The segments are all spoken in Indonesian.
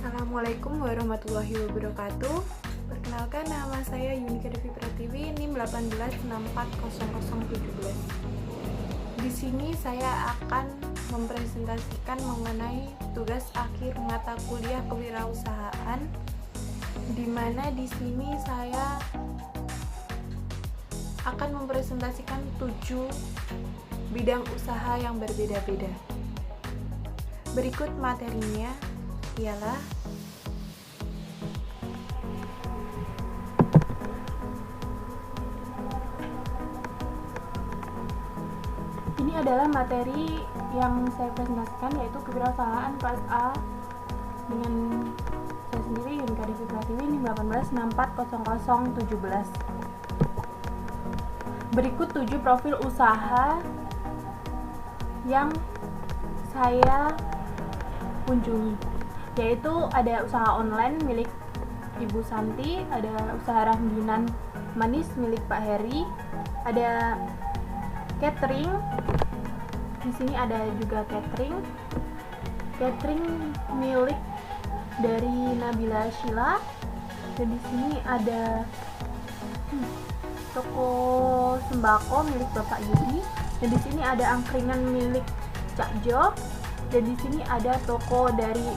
Assalamualaikum warahmatullahi wabarakatuh. Perkenalkan, nama saya Yunika Devi Pratiwi, NIM 18640017. Di sini saya akan mempresentasikan mengenai tugas akhir mata kuliah kewirausahaan, di mana di sini saya akan mempresentasikan 7 bidang usaha yang berbeda-beda. Berikut materinya ialah ini adalah materi yang saya presentasikan, yaitu kewirausahaan kelas A dengan saya sendiri Yunika Devi Pratiwi, ini 18640017. Berikut 7 profil usaha yang saya kunjungi, yaitu ada usaha online milik Ibu Santi, ada usaha rangginan manis milik Pak Heri, ada catering. Di sini ada juga catering milik dari Nabila Sheila, dan di sini ada toko sembako milik Bapak Yudi, dan di sini ada angkringan milik Cak Jo, dan di sini ada toko dari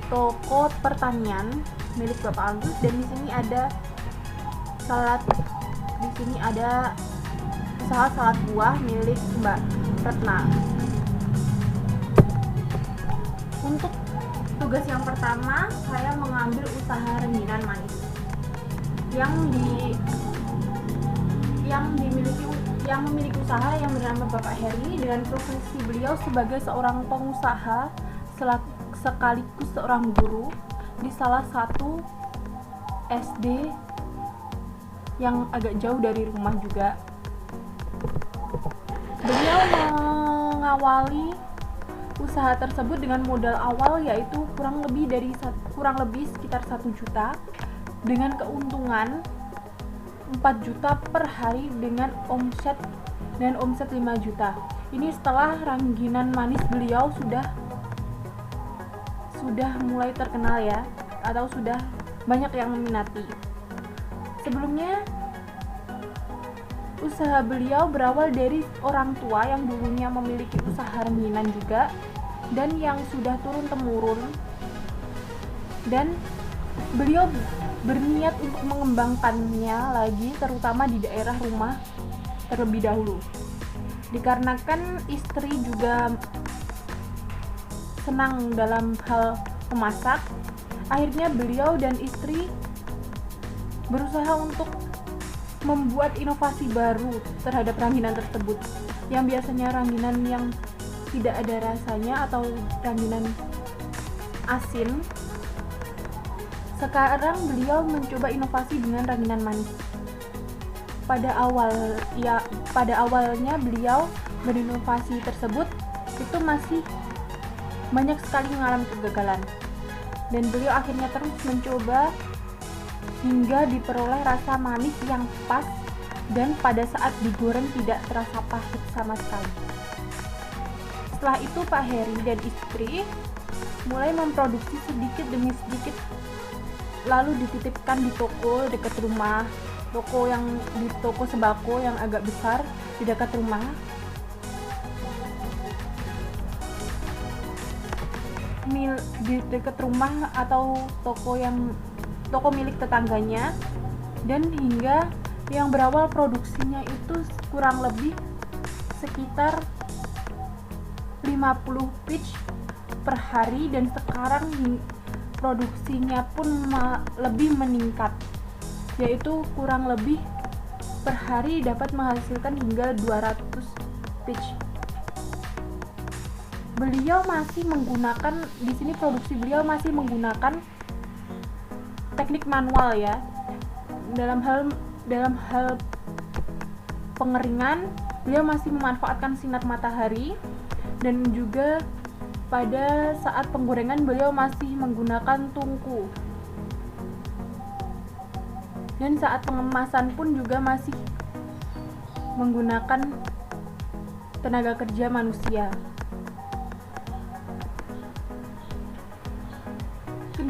toko pertanian milik Bapak Agus, dan di sini ada usaha salad buah milik Mbak Retna. Untuk tugas yang pertama, saya mengambil usaha rengginan manis yang memiliki usaha yang bernama Bapak Heri, dengan profesi beliau sebagai seorang pengusaha sekaligus seorang guru di salah satu SD yang agak jauh dari rumah juga. Beliau mengawali usaha tersebut dengan modal awal yaitu kurang lebih sekitar 1 juta, dengan keuntungan 4 juta per hari dengan omset 5 juta. Ini setelah rangginan manis beliau sudah mulai terkenal ya, atau sudah banyak yang meminati. Sebelumnya usaha beliau berawal dari orang tua yang dulunya memiliki usaha rengginan juga, dan yang sudah turun temurun, dan beliau berniat untuk mengembangkannya lagi, terutama di daerah rumah terlebih dahulu. Dikarenakan istri juga senang dalam hal memasak, akhirnya beliau dan istri berusaha untuk membuat inovasi baru terhadap rangginan tersebut, yang biasanya rangginan yang tidak ada rasanya atau rangginan asin. Sekarang beliau mencoba inovasi dengan rangginan manis. Pada awalnya beliau berinovasi tersebut itu masih banyak sekali mengalami kegagalan, dan beliau akhirnya terus mencoba hingga diperoleh rasa manis yang pas, dan pada saat digoreng tidak terasa pahit sama sekali. Setelah itu Pak Heri dan istri mulai memproduksi sedikit demi sedikit, lalu dititipkan di toko dekat rumah, toko sembako yang agak besar di dekat rumah. Di dekat rumah atau toko milik tetangganya, dan hingga yang berawal produksinya itu kurang lebih sekitar 50 pitch per hari, dan sekarang produksinya pun lebih meningkat, yaitu kurang lebih per hari dapat menghasilkan hingga 200 pitch. Beliau masih menggunakan, di sini produksi beliau masih menggunakan teknik manual ya. Dalam hal pengeringan, beliau masih memanfaatkan sinar matahari, dan juga pada saat penggorengan beliau masih menggunakan tungku, dan saat pengemasan pun juga masih menggunakan tenaga kerja manusia.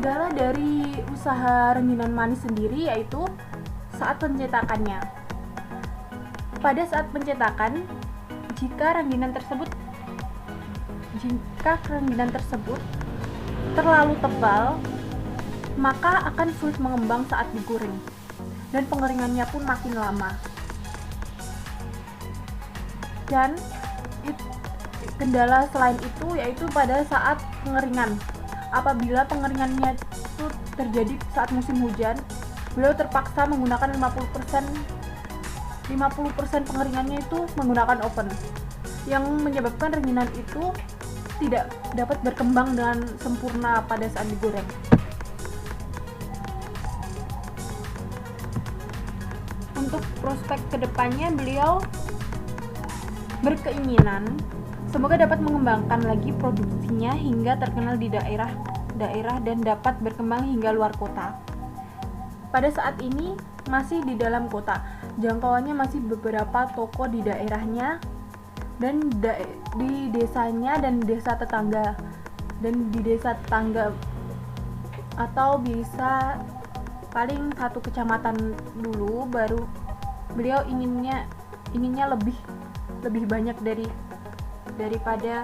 Kendala dari usaha rengginang manis sendiri yaitu saat pencetakannya. Pada saat pencetakan, jika rengginang tersebut terlalu tebal, maka akan sulit mengembang saat digoreng, dan pengeringannya pun makin lama. Dan kendala selain itu yaitu pada saat pengeringan. Apabila pengeringannya itu terjadi saat musim hujan, beliau terpaksa menggunakan 50% pengeringannya itu menggunakan oven, yang menyebabkan rengginang itu tidak dapat berkembang dengan sempurna pada saat digoreng. Untuk prospek kedepannya, beliau berkeinginan semoga dapat mengembangkan lagi produksinya hingga terkenal di daerah dan dapat berkembang hingga luar kota. Pada saat ini masih di dalam kota, jangkauannya masih beberapa toko di daerahnya dan di desanya dan desa tetangga, atau bisa paling satu kecamatan dulu, baru beliau inginnya lebih banyak daripada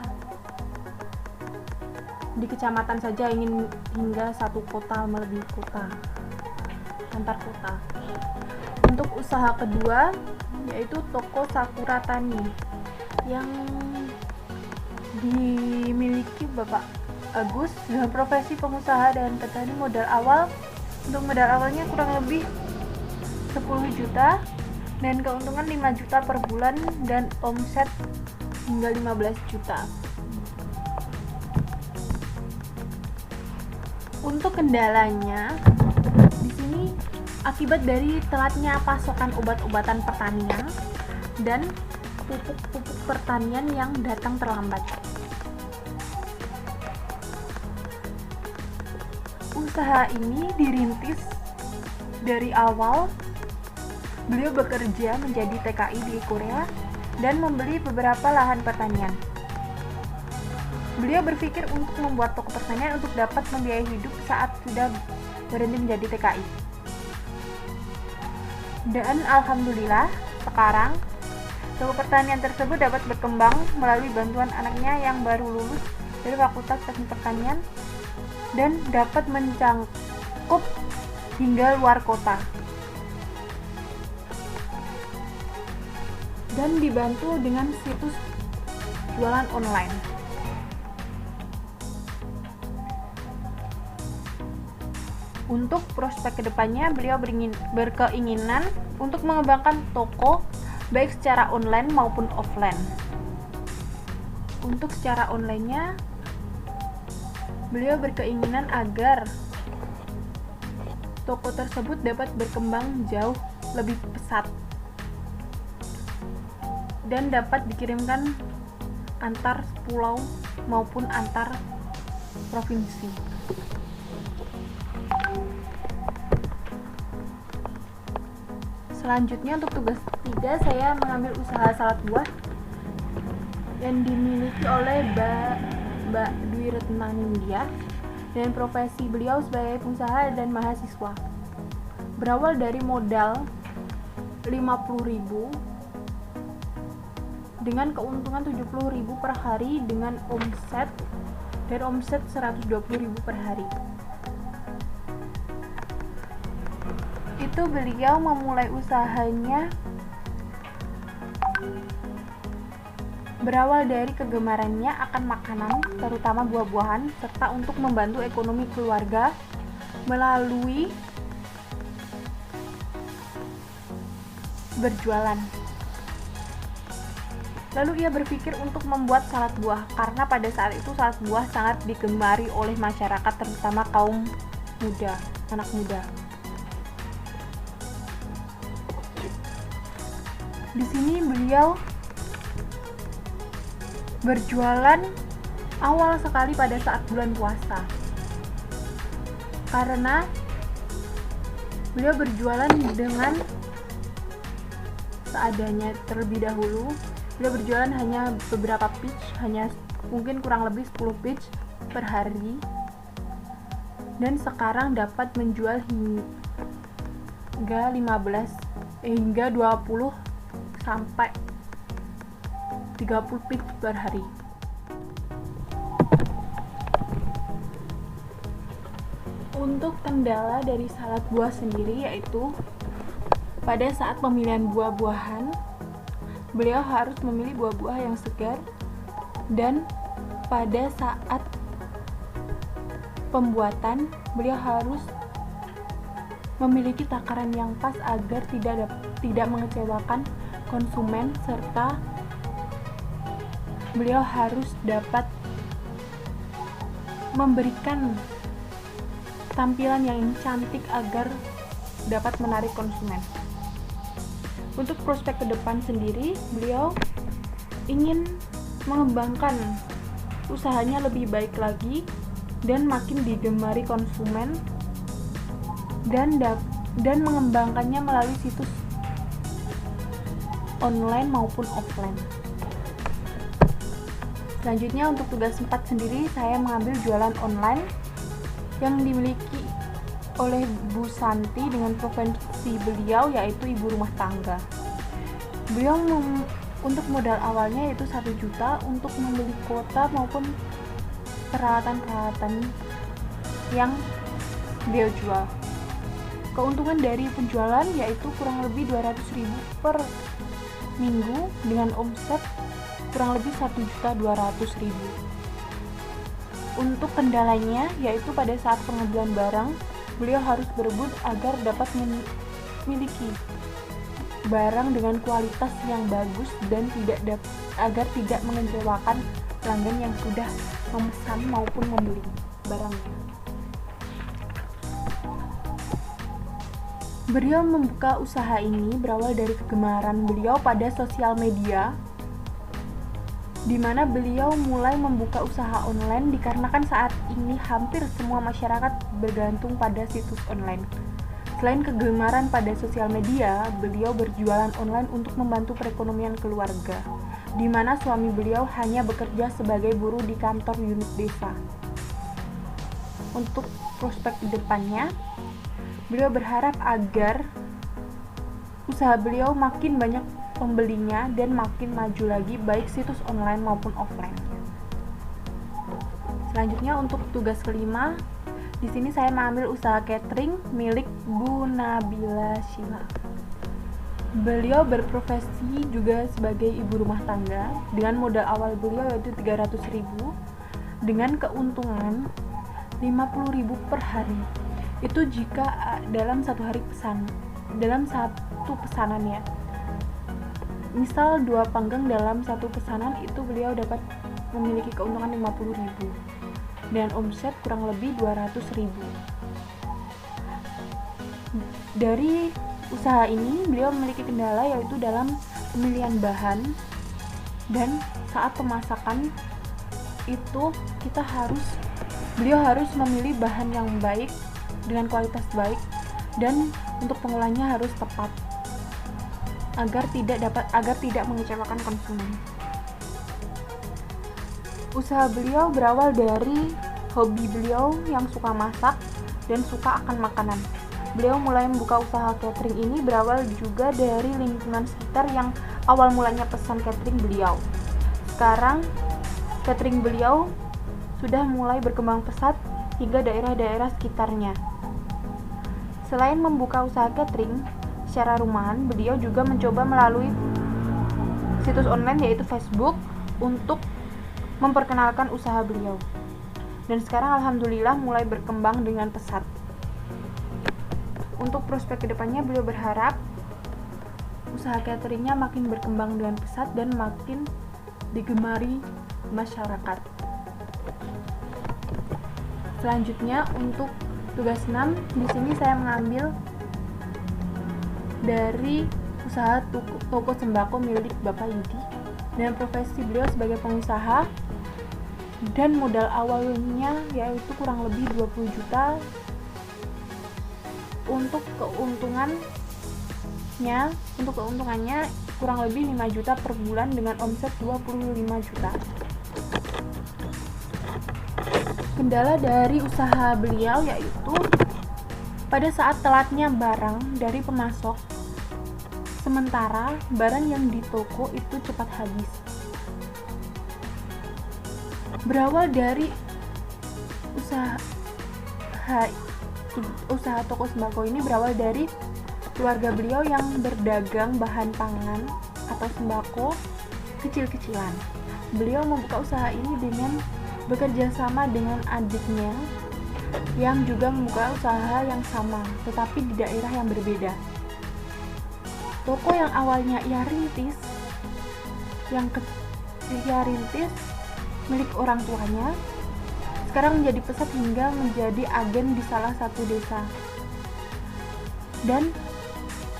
di kecamatan saja, ingin hingga satu kota melebihi kota, antar kota. Untuk usaha kedua yaitu toko Sakura Tani yang dimiliki Bapak Agus dengan profesi pengusaha dan petani. Untuk modal awalnya kurang lebih 10 juta dan keuntungan 5 juta per bulan dan omset hingga 15 juta. Untuk kendalanya di sini akibat dari telatnya pasokan obat-obatan pertanian dan pupuk pertanian yang datang terlambat. Usaha ini dirintis dari awal. Beliau bekerja menjadi TKI di Korea dan membeli beberapa lahan pertanian. Beliau berpikir untuk membuat toko pertanian untuk dapat membiayai hidup saat sudah berhenti menjadi TKI. Dan alhamdulillah sekarang toko pertanian tersebut dapat berkembang melalui bantuan anaknya yang baru lulus dari Fakultas Teknik Pertanian dan dapat mencakup hingga luar kota. Dan dibantu dengan situs jualan online. Untuk prospek kedepannya, beliau berkeinginan untuk mengembangkan toko baik secara online maupun offline. Untuk secara online-nya, beliau berkeinginan agar toko tersebut dapat berkembang jauh lebih pesat dan dapat dikirimkan antar pulau maupun antar provinsi. Selanjutnya untuk tugas ketiga, saya mengambil usaha salad buah yang dimiliki oleh Mbak Dwi Retna Nindya dan profesi beliau sebagai pengusaha dan mahasiswa. Berawal dari modal 50.000 dengan keuntungan 70.000 per hari dengan omset 120.000 per hari. Itu beliau memulai usahanya berawal dari kegemarannya akan makanan, terutama buah-buahan, serta untuk membantu ekonomi keluarga melalui berjualan. Lalu ia berpikir untuk membuat salad buah, karena pada saat itu salad buah sangat digemari oleh masyarakat, terutama kaum muda, anak muda. Di sini beliau berjualan awal sekali pada saat bulan puasa, karena beliau berjualan dengan seadanya terlebih dahulu. Beliau berjualan hanya beberapa pitch, hanya mungkin kurang lebih 10 pitch per hari. dan sekarang dapat menjual hingga 20 sampai 30 piece per hari. Untuk kendala dari salad buah sendiri yaitu pada saat pemilihan buah-buahan, beliau harus memilih buah-buah yang segar, dan pada saat pembuatan beliau harus memiliki takaran yang pas agar tidak mengecewakan konsumen, serta beliau harus dapat memberikan tampilan yang cantik agar dapat menarik konsumen. Untuk prospek ke depan sendiri, beliau ingin mengembangkan usahanya lebih baik lagi dan makin digemari konsumen, dan mengembangkannya melalui situs online maupun offline. Selanjutnya untuk tugas 4 sendiri, saya mengambil jualan online yang dimiliki oleh Bu Santi dengan profesi beliau yaitu ibu rumah tangga. Beliau untuk modal awalnya yaitu 1 juta untuk membeli kuota maupun peralatan-peralatan yang beliau jual. Keuntungan dari penjualan yaitu kurang lebih 200.000 per minggu dengan omset kurang lebih 1.200.000. Untuk kendalanya yaitu pada saat pengambilan barang, beliau harus berebut agar dapat memiliki barang dengan kualitas yang bagus dan agar tidak mengecewakan pelanggan yang sudah memesan maupun membeli barangnya. Beliau membuka usaha ini berawal dari kegemaran beliau pada sosial media, di mana beliau mulai membuka usaha online dikarenakan saat ini hampir semua masyarakat bergantung pada situs online. Selain kegemaran pada sosial media, beliau berjualan online untuk membantu perekonomian keluarga, di mana suami beliau hanya bekerja sebagai buruh di kantor unit desa. Untuk prospek depannya, beliau berharap agar usaha beliau makin banyak pembelinya dan makin maju lagi baik situs online maupun offline. Selanjutnya untuk tugas kelima, di sini saya mengambil usaha catering milik Bu Nabila Shila. Beliau berprofesi juga sebagai ibu rumah tangga dengan modal awal beliau yaitu 300.000 dengan keuntungan 50.000 per hari. Itu jika dalam satu pesanannya. Misal 2 panggang dalam satu pesanan itu beliau dapat memiliki keuntungan 50.000 dan omset kurang lebih 200.000. Dari usaha ini beliau memiliki kendala yaitu dalam pemilihan bahan, dan saat pemasakan itu beliau harus memilih bahan yang baik dengan kualitas baik, dan untuk pengolahnya harus tepat agar tidak mengecewakan konsumen. Usaha beliau berawal dari hobi beliau yang suka masak dan suka akan makanan. Beliau mulai membuka usaha catering ini berawal juga dari lingkungan sekitar yang awal mulanya pesan catering beliau. Sekarang catering beliau sudah mulai berkembang pesat hingga daerah-daerah sekitarnya. Selain membuka usaha catering secara rumahan, beliau juga mencoba melalui situs online yaitu Facebook untuk memperkenalkan usaha beliau. Dan sekarang alhamdulillah mulai berkembang dengan pesat. Untuk prospek kedepannya, beliau berharap usaha cateringnya makin berkembang dengan pesat dan makin digemari masyarakat. Selanjutnya untuk tugas 6, di sini saya mengambil dari usaha toko sembako milik Bapak Yudi dengan profesi beliau sebagai pengusaha, dan modal awalnya yaitu kurang lebih 20 juta. Untuk keuntungannya kurang lebih 5 juta per bulan dengan omset 25 juta. Kendala dari usaha beliau yaitu pada saat telatnya barang dari pemasok, sementara barang yang di toko itu cepat habis. Berawal dari usaha toko sembako ini berawal dari keluarga beliau yang berdagang bahan pangan atau sembako kecil-kecilan. Beliau membuka usaha ini dengan bekerja sama dengan adiknya yang juga membuka usaha yang sama, tetapi di daerah yang berbeda. Toko yang awalnya ia rintis milik orang tuanya, sekarang menjadi pesat hingga menjadi agen di salah satu desa. Dan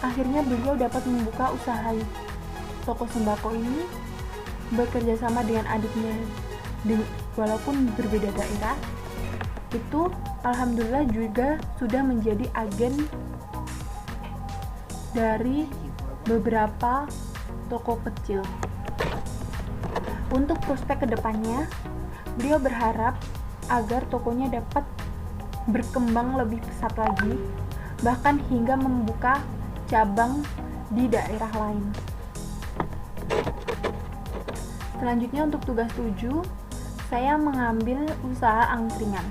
akhirnya beliau dapat membuka usaha toko sembako ini bekerja sama dengan adiknya, walaupun berbeda daerah. Itu alhamdulillah juga sudah menjadi agen dari beberapa toko kecil. Untuk prospek kedepannya, beliau berharap agar tokonya dapat berkembang lebih pesat lagi, bahkan hingga membuka cabang di daerah lain. Selanjutnya untuk tugas 7, saya mengambil usaha angkringan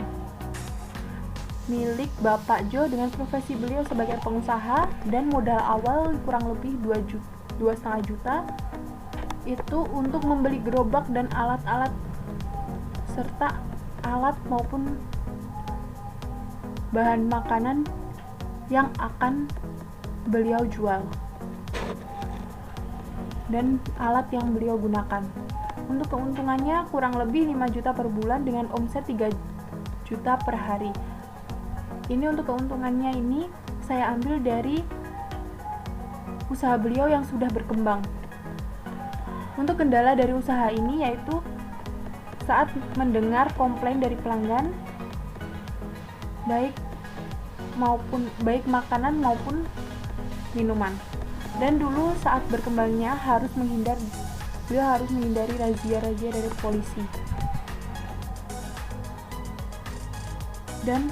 milik Bapak Jo dengan profesi beliau sebagai pengusaha dan modal awal kurang lebih 2,5 juta itu untuk membeli gerobak dan alat-alat serta alat maupun bahan makanan yang akan beliau jual dan alat yang beliau gunakan. Untuk keuntungannya kurang lebih 5 juta per bulan dengan omset 3 juta per hari. Ini untuk keuntungannya ini saya ambil dari usaha beliau yang sudah berkembang. Untuk kendala dari usaha ini yaitu saat mendengar komplain dari pelanggan baik makanan maupun minuman. Dan dulu saat berkembangnya beliau harus menghindari razia-razia dari polisi. Dan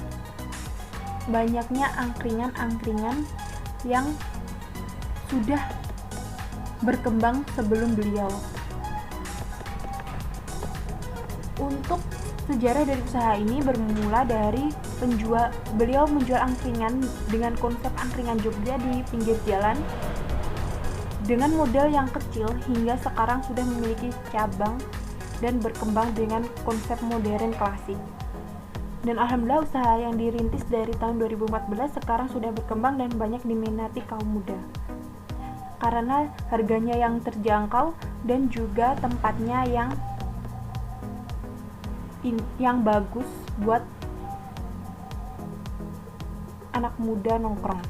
banyaknya angkringan-angkringan yang sudah berkembang sebelum beliau. Untuk sejarah dari usaha ini bermula dari beliau menjual angkringan dengan konsep angkringan Jogja di pinggir jalan dengan modal yang kecil hingga sekarang sudah memiliki cabang dan berkembang dengan konsep modern klasik. Dan alhamdulillah usaha yang dirintis dari tahun 2014 sekarang sudah berkembang dan banyak diminati kaum muda. Karena harganya yang terjangkau dan juga tempatnya yang bagus buat anak muda nongkrong.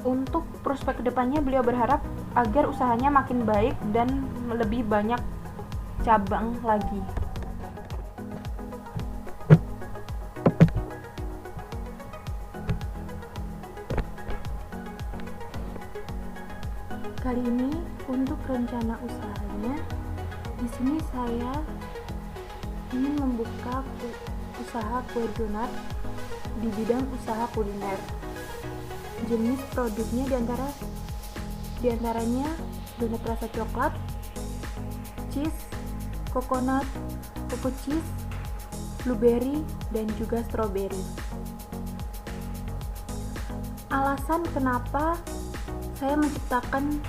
Untuk prospek kedepannya beliau berharap agar usahanya makin baik dan lebih banyak cabang lagi. Kali ini untuk rencana usahanya, di sini saya ingin membuka usaha kue donat di bidang usaha kuliner. Jenis produknya diantaranya donat rasa coklat, cheese, coconut, coco cheese, blueberry, dan juga strawberry. Alasan kenapa saya menciptakan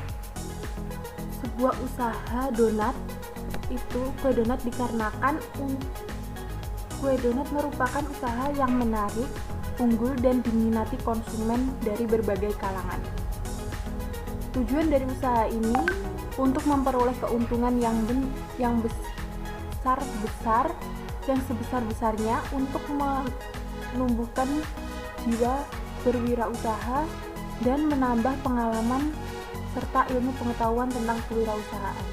sebuah usaha donat itu kue donat dikarenakan kue donat merupakan usaha yang menarik, unggul, dan diminati konsumen dari berbagai kalangan. Tujuan dari usaha ini untuk memperoleh keuntungan yang sebesar-besarnya untuk menumbuhkan jiwa berwirausaha dan menambah pengalaman serta ilmu pengetahuan tentang kewirausahaan.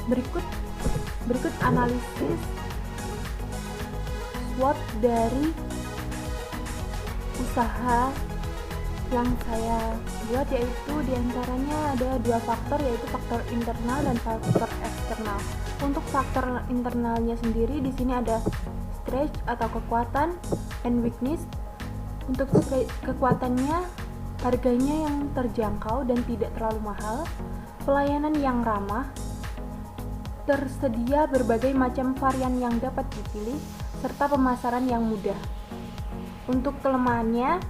Berikut analisis SWOT dari usaha yang saya buat, yaitu diantaranya ada dua faktor, yaitu faktor internal dan faktor eksternal. Untuk faktor internalnya sendiri di sini ada strength atau kekuatan and weakness. Untuk kekuatannya, harganya yang terjangkau dan tidak terlalu mahal, pelayanan yang ramah, tersedia berbagai macam varian yang dapat dipilih, serta pemasaran yang mudah. Untuk kelemahannya,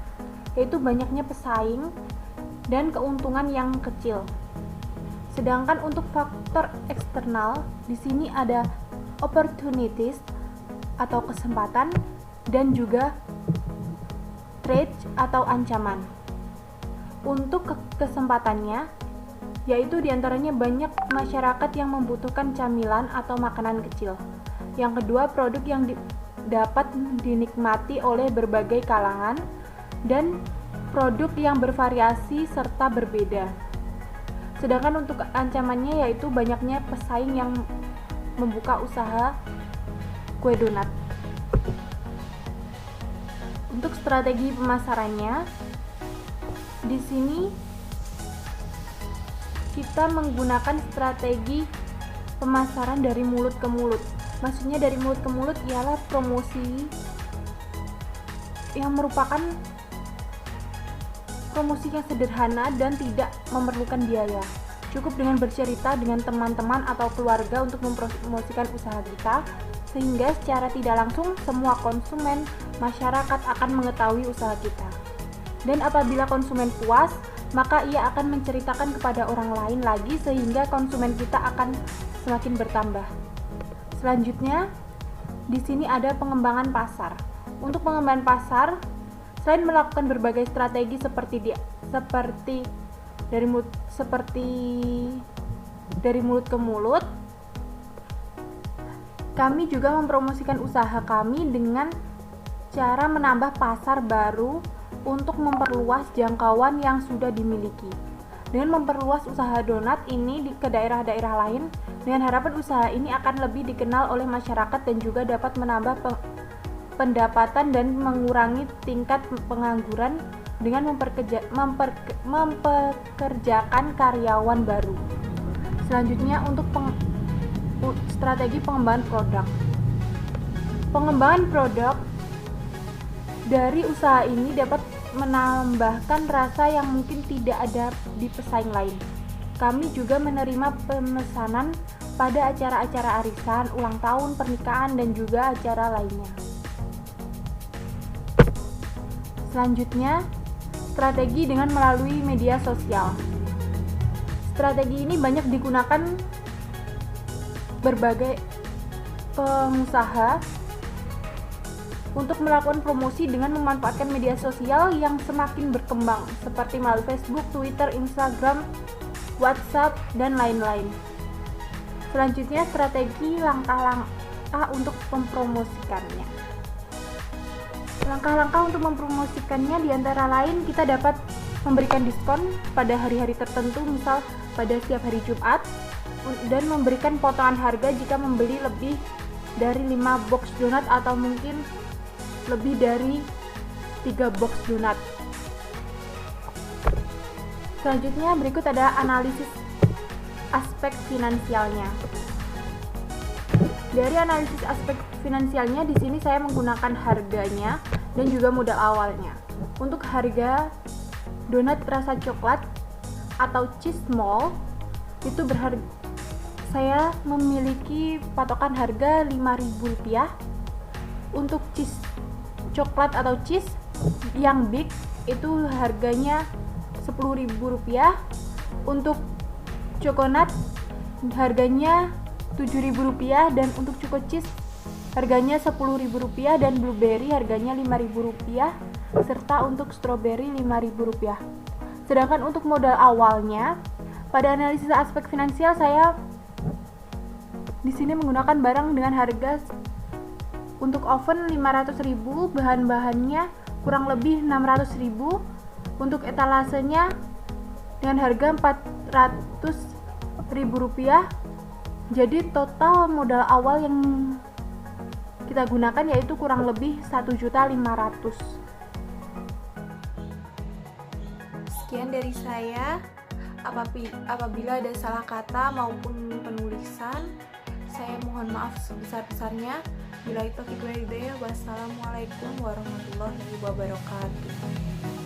yaitu banyaknya pesaing dan keuntungan yang kecil. Sedangkan untuk faktor eksternal, di sini ada opportunities atau kesempatan dan juga threat atau ancaman. Untuk kesempatannya, yaitu diantaranya banyak masyarakat yang membutuhkan camilan atau makanan kecil. Yang kedua, produk yang dapat dinikmati oleh berbagai kalangan, dan produk yang bervariasi serta berbeda. Sedangkan untuk ancamannya yaitu banyaknya pesaing yang membuka usaha kue donat. Untuk strategi pemasarannya, di sini kita menggunakan strategi pemasaran dari mulut ke mulut. Maksudnya dari mulut ke mulut ialah promosi yang merupakan promosi yang sederhana dan tidak memerlukan biaya. Cukup dengan bercerita dengan teman-teman atau keluarga untuk mempromosikan usaha kita, sehingga secara tidak langsung semua konsumen masyarakat akan mengetahui usaha kita. Dan apabila konsumen puas, maka ia akan menceritakan kepada orang lain lagi, sehingga konsumen kita akan semakin bertambah. Selanjutnya, di sini ada pengembangan pasar. Untuk pengembangan pasar, selain melakukan berbagai strategi seperti dari mulut ke mulut, kami juga mempromosikan usaha kami dengan cara menambah pasar baru untuk memperluas jangkauan yang sudah dimiliki. Dengan memperluas usaha donat ini ke daerah-daerah lain, dengan harapan usaha ini akan lebih dikenal oleh masyarakat dan juga dapat menambah pendapatan dan mengurangi tingkat pengangguran dengan mempekerjakan karyawan baru. Selanjutnya, untuk strategi pengembangan produk. Pengembangan produk dari usaha ini dapat menambahkan rasa yang mungkin tidak ada di pesaing lain. Kami juga menerima pemesanan pada acara-acara arisan, ulang tahun, pernikahan, dan juga acara lainnya. Selanjutnya, strategi dengan melalui media sosial. Strategi ini banyak digunakan berbagai pengusaha untuk melakukan promosi dengan memanfaatkan media sosial yang semakin berkembang, seperti melalui Facebook, Twitter, Instagram, WhatsApp, dan lain-lain. Selanjutnya, strategi langkah-langkah untuk mempromosikannya. Langkah-langkah untuk mempromosikannya diantara lain, kita dapat memberikan diskon pada hari-hari tertentu, misal pada setiap hari Jumat, dan memberikan potongan harga jika membeli lebih dari 5 box donat atau mungkin lebih dari 3 box donat. Selanjutnya, berikut ada analisis aspek finansialnya. Dari analisis aspek finansialnya, di sini saya menggunakan harganya dan juga modal awalnya. Untuk harga donat rasa coklat atau cheese mall itu saya memiliki patokan harga Rp5.000. Untuk cheese coklat atau cheese yang big itu harganya Rp10.000. Untuk coconut harganya Rp7.000, dan untuk choco cheese harganya Rp10.000, dan blueberry harganya Rp5.000, serta untuk strawberry Rp5.000. Sedangkan untuk modal awalnya, pada analisis aspek finansial saya di sini menggunakan barang dengan harga untuk oven Rp500.000, bahan-bahannya kurang lebih Rp600.000, untuk etalasenya dengan harga Rp400.000. Jadi total modal awal yang kita gunakan yaitu kurang lebih Rp1.500.000. Sekian dari saya. Apabila ada salah kata maupun penulisan, saya mohon maaf sebesar-besarnya. Wassalamualaikum warahmatullahi wabarakatuh.